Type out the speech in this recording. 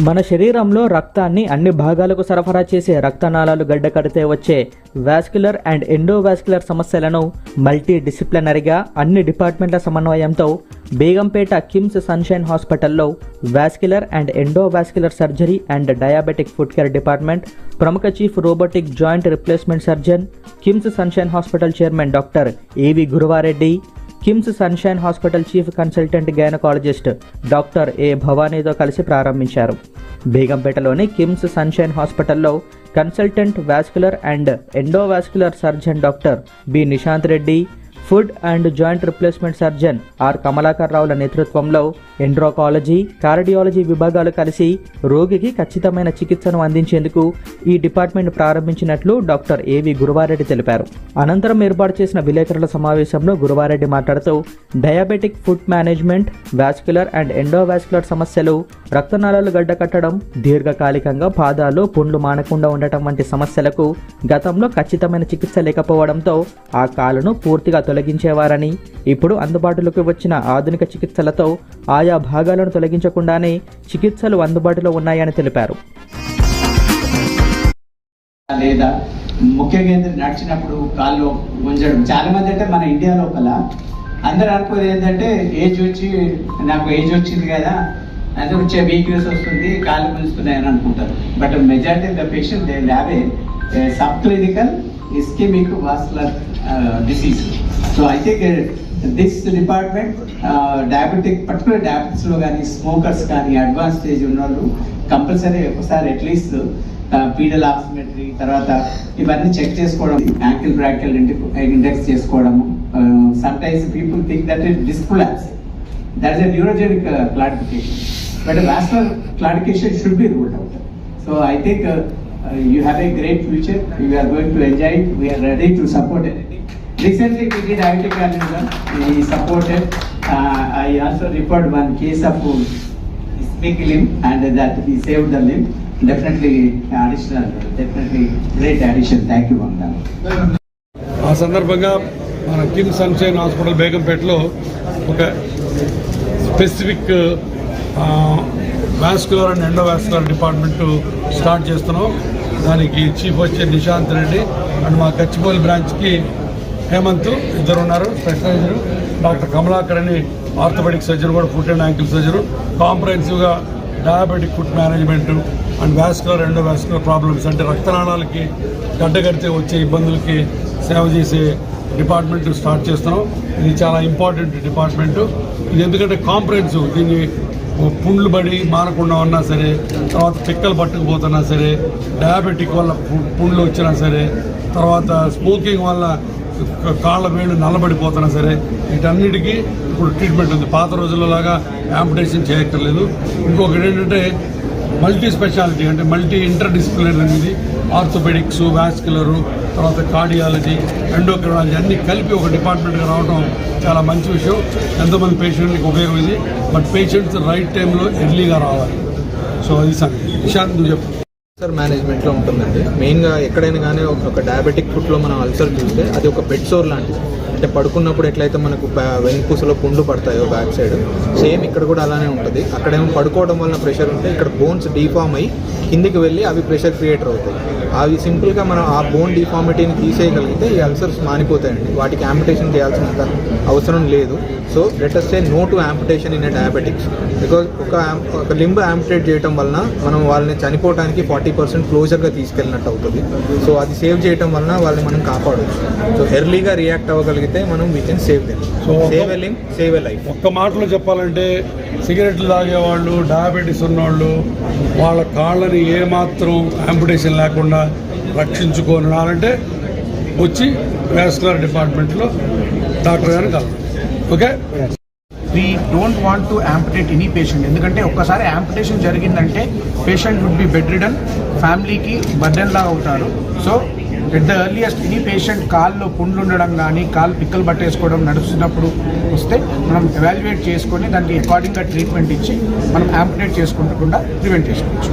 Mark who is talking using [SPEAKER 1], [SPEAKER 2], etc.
[SPEAKER 1] మన శరీరంలో రక్తాన్ని అన్ని భాగాలకు సరఫరా చేసే రక్తనాళాలు గడ్డకడితే వచ్చే వాస్క్యులర్ అండ్ ఎండోవాస్క్యులర్ సమస్యలను మల్టీ డిసిప్లినరీగా అన్ని డిపార్ట్మెంట్ల సమన్వయంతో బేగంపేట కిమ్స్ సన్షైన్ హాస్పిటల్లో vascular and endovascular surgery and diabetic foot care department ప్రముఖ chief robotic joint replacement surgeon KIMS sunshine hospital chairman doctor A V Guruvareddy, KIMS sunshine hospital chief consultant gynaecologist doctor A భవానీతో కలిసి ప్రారంభించారు. బేగంపేటలోని కిమ్స్ సన్షైన్ హాస్పిటల్లో consultant vascular and endovascular surgeon doctor B Nishanth Reddy, foot and joint replacement surgeon R Kamalakar Ravula నేతృత్వంలో ఎండ్రోకాలజీ, cardiology విభాగాలు కలిసి రోగికి ఖచ్చితమైన చికిత్సను అందించేందుకు ఈ డిపార్ట్మెంట్ ప్రారంభించినట్లు డాక్టర్ ఏవి గురువారెడ్డి తెలిపారు. అనంతరం ఏర్పాటు చేసిన విలేకరుల సమావేశంలో గురువారెడ్డి మాట్లాడుతూ diabetic foot management, vascular and endovascular సమస్యలు, రక్తనాళాలు గడ్డకట్టడం, దీర్ఘకాలికంగా పాదాలు పుండ్లు మానకుండా ఉండటం వంటి సమస్యలకు గతంలో ఖచ్చితమైన చికిత్స లేకపోవడంతో ఆ కాలును పూర్తిగా తొలగించేవారని, ఇప్పుడు అందుబాటులోకి వచ్చిన ఆధునిక చికిత్సలతో ఆయా భాగాలను తొలగించకుండానే చికిత్సలు అందుబాటులో ఉన్నాయని తెలిపారు.
[SPEAKER 2] లేదా ముఖ్యంగా నడిచినప్పుడు కాళ్ళు గుంజడం, చాలా మంది అంటే మన ఇండియా లోపల అందరూ అనుకోదు ఏంటంటే నాకు ఏజ్ వచ్చింది కదా అంటే వచ్చే వీక్నెస్ వస్తుంది, కాళ్ళు గుంజుతున్నాయని అనుకుంటారు. But majority of the patient they have a sub clinical ischaemic vascular disease. So I think this department diabetic particular డయాబెటిక్స్లో కానీ స్మోకర్స్ కానీ అడ్వాన్స్ స్టేజ్ ఉన్న వాళ్ళు కంపల్సరీ ఒకసారి అట్లీస్ట్ పీడల్ ఆక్సిమెట్రీ తర్వాత ఇవన్నీ చెక్ చేసుకోవడం, యాంకిల్ బ్రాకిల్ ఇండెక్స్ చేసుకోవడము. Sometimes people think that it displace, that is a neurogenic clarification, but a vascular clarification should be ruled out. So I think you have a great future, you are going to enjoy it, we are ready to support it. Recently we did diabetic aneurysm, we supported, I also referred one case of ischemic limb and that we saved the limb. Definitely additional, definitely great addition. Thank you Vamda.
[SPEAKER 3] ఆ సందర్భంగా మన KIMS sunshine hospital బేగంపేటలో ఒక specific vascular and endovascular department start చేస్తున్నాం. దానికి chief వచ్చే Nishant Reddy and మా గచ్చిబౌలి బ్రాంచ్కి హేమంత్ ఇద్దరు ఉన్నారు స్పెషలైజర్, డాక్టర్ కమలాకర్ అని ఆర్థోపెడిక్ సర్జన్ కూడా ఫుట్ అండ్ యాంకిల్ సర్జన్, కాంప్రహెన్సివ్గా diabetic foot management and vascular endovascular problems అంటే రక్తనాళాలకి గడ్డగడితే వచ్చే ఇబ్బందులకి సేవ చేసే డిపార్ట్మెంట్ స్టార్ట్ చేస్తున్నాం. ఇది చాలా ఇంపార్టెంట్ డిపార్ట్మెంటు. ఇది ఎందుకంటే కాంప్రహెన్సివ్, దీన్ని పుండ్లు పడి మానకుండా ఉన్నా సరే, తర్వాత పిక్కలు పట్టుకుపోతున్నా సరే, డయాబెటిక్ వల్ల పుండ్లు వచ్చినా సరే, తర్వాత స్మోకింగ్ వల్ల కాళ్ళ వేళ్ళు నల్లబడిపోతున్నా సరే, వీటన్నిటికీ ఇప్పుడు ట్రీట్మెంట్ ఉంది. పాత రోజుల్లో లాగా యాంపుటేషన్ చేయక్కర్లేదు. ఇంకొకటి ఏంటంటే మల్టీ స్పెషాలిటీ అంటే మల్టీ ఇంటర్ డిసిప్లినరీ అనేది ఆర్థోపెడిక్స్, వాస్క్యులరు, తర్వాత కార్డియాలజీ, ఎండోక్రైనాలజీ అన్నీ కలిపి ఒక డిపార్ట్మెంట్గా రావడం చాలా మంచి విషయం. ఎంతోమంది పేషెంట్కి ఉపయోగం ఇది. బట్ పేషెంట్స్ రైట్ టైంలో ఎర్లీగా రావాలి. సో అది నిశాంత్ నువ్వు చెప్పు.
[SPEAKER 4] అల్సర్ మేనేజ్మెంట్లో ఉంటుందండి. మెయిన్గా ఎక్కడైనా కానీ ఒక డయాబెటిక్ ఫుడ్లో మనం అల్సర్ చూస్తే అది ఒక బెడ్ సోర్ లాంటిది. అంటే పడుకున్నప్పుడు ఎట్లయితే మనకు వెన్నుపూసలో పుండ్లు పడతాయో బ్యాక్ సైడ్, సేమ్ ఇక్కడ కూడా అలానే ఉంటుంది. అక్కడేమో పడుకోవడం వలన ప్రెషర్ ఉంటే ఇక్కడ బోన్స్ డీఫామ్ అయ్యి కిందికి వెళ్ళి అవి ప్రెషర్ క్రియేటర్ అవుతాయి. అవి సింపుల్గా మనం ఆ బోన్ డిఫార్మిటీని తీసేయగలిగితే ఈ అల్సర్స్ మానిపోతాయండి. వాటికి యాంపుటేషన్ చేయాల్సినంత అవసరం లేదు. So let us say no to amputation in a diabetics, because ఒక లింబ్ యాంపుటేట్ చేయడం వలన మనం వాళ్ళని చనిపోవడానికి 40% క్లోజర్గా తీసుకెళ్ళినట్టు అవుతుంది. సో అది సేవ్ చేయడం వలన వాళ్ళని మనం కాపాడవచ్చు. సో ఎర్లీగా రియాక్ట్ అవ్వగలిగితే మనం we can save them. So save a limb, save a life.
[SPEAKER 3] ఒక్క మాటలో చెప్పాలంటే సిగరెట్లు తాగేవాళ్ళు, డయాబెటీస్ ఉన్నవాళ్ళు వాళ్ళ కాళ్ళని ఏమాత్రం యాంపుటేషన్ లేకుండా రక్షించుకోవాలంటే వచ్చి వాస్కులర్ డిపార్ట్మెంట్లో డాక్టర్ గారిని కలవాలి. Okay,
[SPEAKER 5] we don't want to amputate any patient. ఎందుకంటే ఒక్కసారి యాంపుటేషన్ జరిగిందంటే patient would be bedridden, ఫ్యామిలీకి బర్డెన్ లా అవుతారు. So at the earliest any patient కాల్లో పుండ్లు ఉండడం కానీ కాళ్ళు పిక్కలు పట్టేసుకోవడం నడుస్తున్నప్పుడు వస్తే మనం ఎవాల్యుయేట్ చేసుకొని దానికి అకార్డింగ్గా ట్రీట్మెంట్ ఇచ్చి మనం యాంపుటేట్ చేసుకుంటూ ప్రివెంట్ చేసుకోవచ్చు.